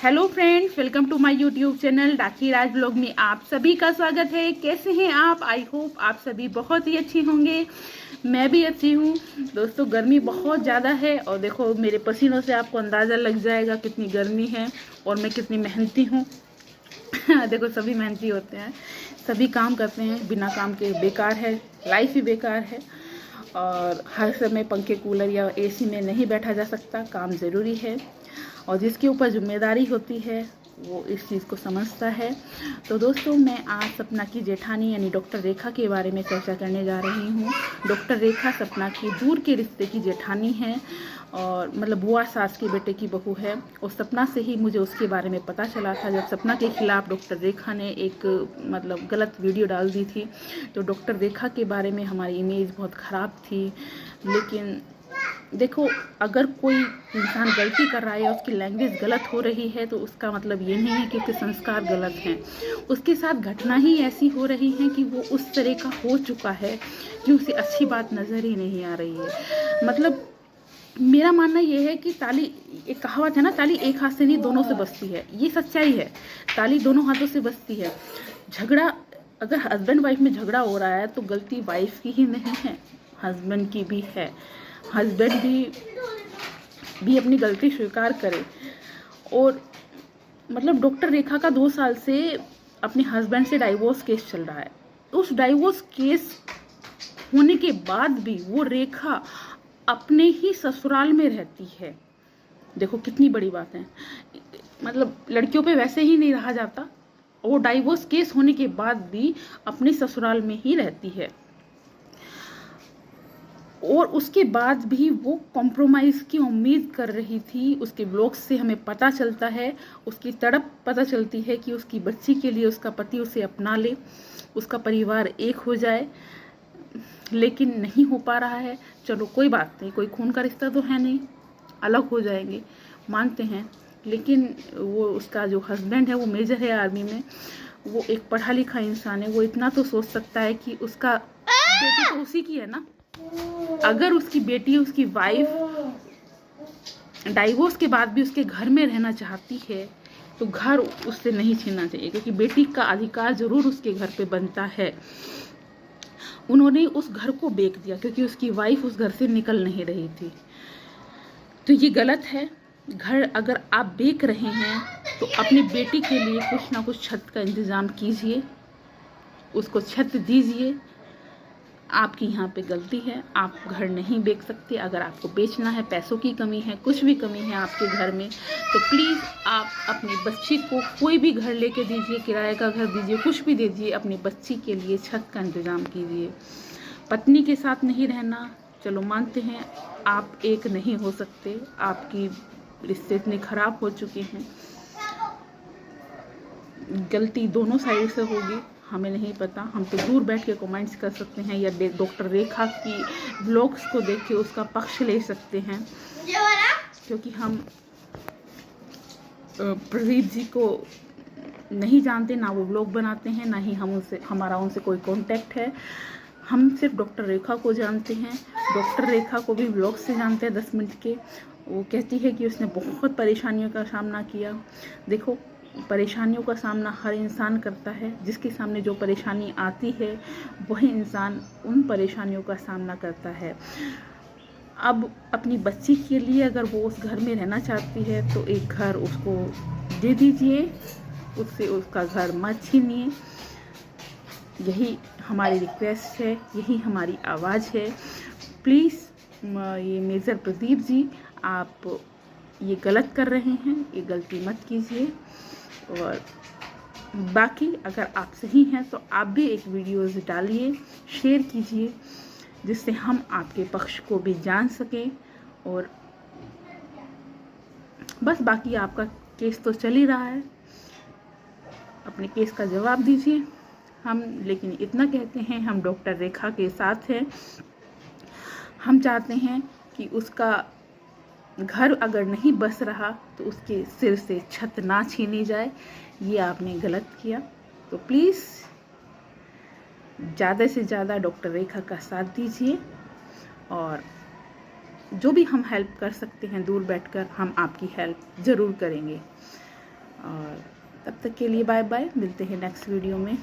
Hello friends, welcome to my YouTube channel Rakhi Raj blog में आप सभी का स्वागत है। कैसे हैं आप? आई होप आप सभी बहुत ही अच्छे होंगे। मैं भी अच्छी हूँ। दोस्तों, गर्मी बहुत ज़्यादा है और देखो मेरे पसीनों से आपको अंदाज़ा लग जाएगा कितनी गर्मी है और मैं कितनी मेहनती हूँ। देखो, सभी मेहनती होते हैं, सभी काम करते हैं, बिना काम के बेकार है, लाइफ ही बेकार है। और हर समय पंखे कूलर या एसी में नहीं बैठा जा सकता, काम ज़रूरी है और जिसके ऊपर जिम्मेदारी होती है वो इस चीज़ को समझता है। तो दोस्तों, मैं आज सपना की जेठानी यानी डॉक्टर रेखा के बारे में चर्चा करने जा रही हूँ। डॉक्टर रेखा सपना की दूर के रिश्ते की जेठानी है और मतलब बुआ सास के बेटे की बहू है। और सपना से ही मुझे उसके बारे में पता चला था जब सपना के खिलाफ डॉक्टर रेखा ने एक मतलब गलत वीडियो डाल दी थी। तो डॉक्टर रेखा के बारे में हमारी इमेज बहुत ख़राब थी। लेकिन देखो, अगर कोई इंसान गलती कर रहा है या उसकी लैंग्वेज गलत हो रही है तो उसका मतलब ये नहीं है कि उसके संस्कार गलत हैं। उसके साथ घटना ही ऐसी हो रही है कि वो उस तरह का हो चुका है कि उसे अच्छी बात नज़र ही नहीं आ रही है। मतलब मेरा मानना ये है कि ताली, एक कहावत है ना, ताली एक हाथ से नहीं दोनों से बजती है। ये सच्चाई है, ताली दोनों हाथों से बजती है। झगड़ा, अगर हस्बैंड वाइफ में झगड़ा हो रहा है तो गलती वाइफ की ही नहीं है, हस्बैंड की भी है। हस्बैंड भी अपनी गलती स्वीकार करे। और मतलब डॉक्टर रेखा का 2 साल से अपने हस्बैंड से डाइवोर्स केस चल रहा है। उस डाइवोर्स केस होने के बाद भी वो रेखा अपने ही ससुराल में रहती है। देखो कितनी बड़ी बात है। मतलब लड़कियों पे वैसे ही नहीं रहा जाता। वो डाइवोर्स केस होने के बाद भी अपने ससुराल में ही रहती है और उसके बाद भी वो कॉम्प्रोमाइज़ की उम्मीद कर रही थी। उसके ब्लॉग्स से हमें पता चलता है, उसकी तड़प पता चलती है कि उसकी बच्ची के लिए उसका पति उसे अपना ले, उसका परिवार एक हो जाए, लेकिन नहीं हो पा रहा है। चलो कोई बात नहीं, कोई खून का रिश्ता तो है नहीं, अलग हो जाएंगे, मानते हैं। लेकिन वो उसका जो हस्बैंड है वो मेजर है आर्मी में, वो एक पढ़ा लिखा इंसान है। वो इतना तो सोच सकता है कि उसका बेटी तो उसी की है ना। अगर उसकी बेटी, उसकी वाइफ डाइवोर्स के बाद भी उसके घर में रहना चाहती है तो घर उससे नहीं छीनना चाहिए, क्योंकि बेटी का अधिकार जरूर उसके घर पे बनता है। उन्होंने उस घर को बेच दिया क्योंकि उसकी वाइफ उस घर से निकल नहीं रही थी, तो ये गलत है। घर अगर आप बेच रहे हैं तो अपनी बेटी के लिए कुछ ना कुछ छत का इंतज़ाम कीजिए, उसको छत दीजिए। आपकी यहाँ पे गलती है, आप घर नहीं बेच सकते। अगर आपको बेचना है, पैसों की कमी है, कुछ भी कमी है आपके घर में, तो प्लीज़ आप अपनी बच्ची को कोई भी घर लेके दीजिए, किराए का घर दीजिए, कुछ भी दीजिए, अपनी बच्ची के लिए छत का इंतज़ाम कीजिए। पत्नी के साथ नहीं रहना, चलो मानते हैं आप एक नहीं हो सकते, आपकी रिश्ते इतने ख़राब हो चुके हैं। गलती दोनों साइड से होगी, हमें नहीं पता। हम तो दूर बैठ के कमेंट्स कर सकते हैं या डॉक्टर रेखा की ब्लॉग्स को देख के उसका पक्ष ले सकते हैं, क्योंकि हम प्रदीप जी को नहीं जानते, ना वो ब्लॉग बनाते हैं, ना ही हमारा उनसे कोई कांटेक्ट है। हम सिर्फ डॉक्टर रेखा को जानते हैं। डॉक्टर रेखा को भी ब्लॉग से जानते हैं 10 मिनट के। वो कहती है कि उसने बहुत परेशानियों का सामना किया। देखो, परेशानियों का सामना हर इंसान करता है। जिसके सामने जो परेशानी आती है वही इंसान उन परेशानियों का सामना करता है। अब अपनी बच्ची के लिए अगर वो उस घर में रहना चाहती है तो एक घर उसको दे दीजिए, उससे उसका घर मत छीनिए। यही हमारी रिक्वेस्ट है, यही हमारी आवाज़ है। प्लीज़ ये मेजर प्रदीप जी, आप ये गलत कर रहे हैं, ये गलती मत कीजिए। और बाकी अगर आप सही हैं तो आप भी एक वीडियोज़ डालिए, शेयर कीजिए, जिससे हम आपके पक्ष को भी जान सकें। और बस बाकी आपका केस तो चल ही रहा है, अपने केस का जवाब दीजिए। हम लेकिन इतना कहते हैं, हम डॉक्टर रेखा के साथ हैं। हम चाहते हैं कि उसका घर अगर नहीं बस रहा तो उसके सिर से छत ना छीनी जाए। ये आपने गलत किया, तो प्लीज़ ज़्यादा से ज़्यादा डॉक्टर रेखा का साथ दीजिए और जो भी हम हेल्प कर सकते हैं दूर बैठकर हम आपकी हेल्प ज़रूर करेंगे। और तब तक के लिए बाय बाय, मिलते हैं नेक्स्ट वीडियो में।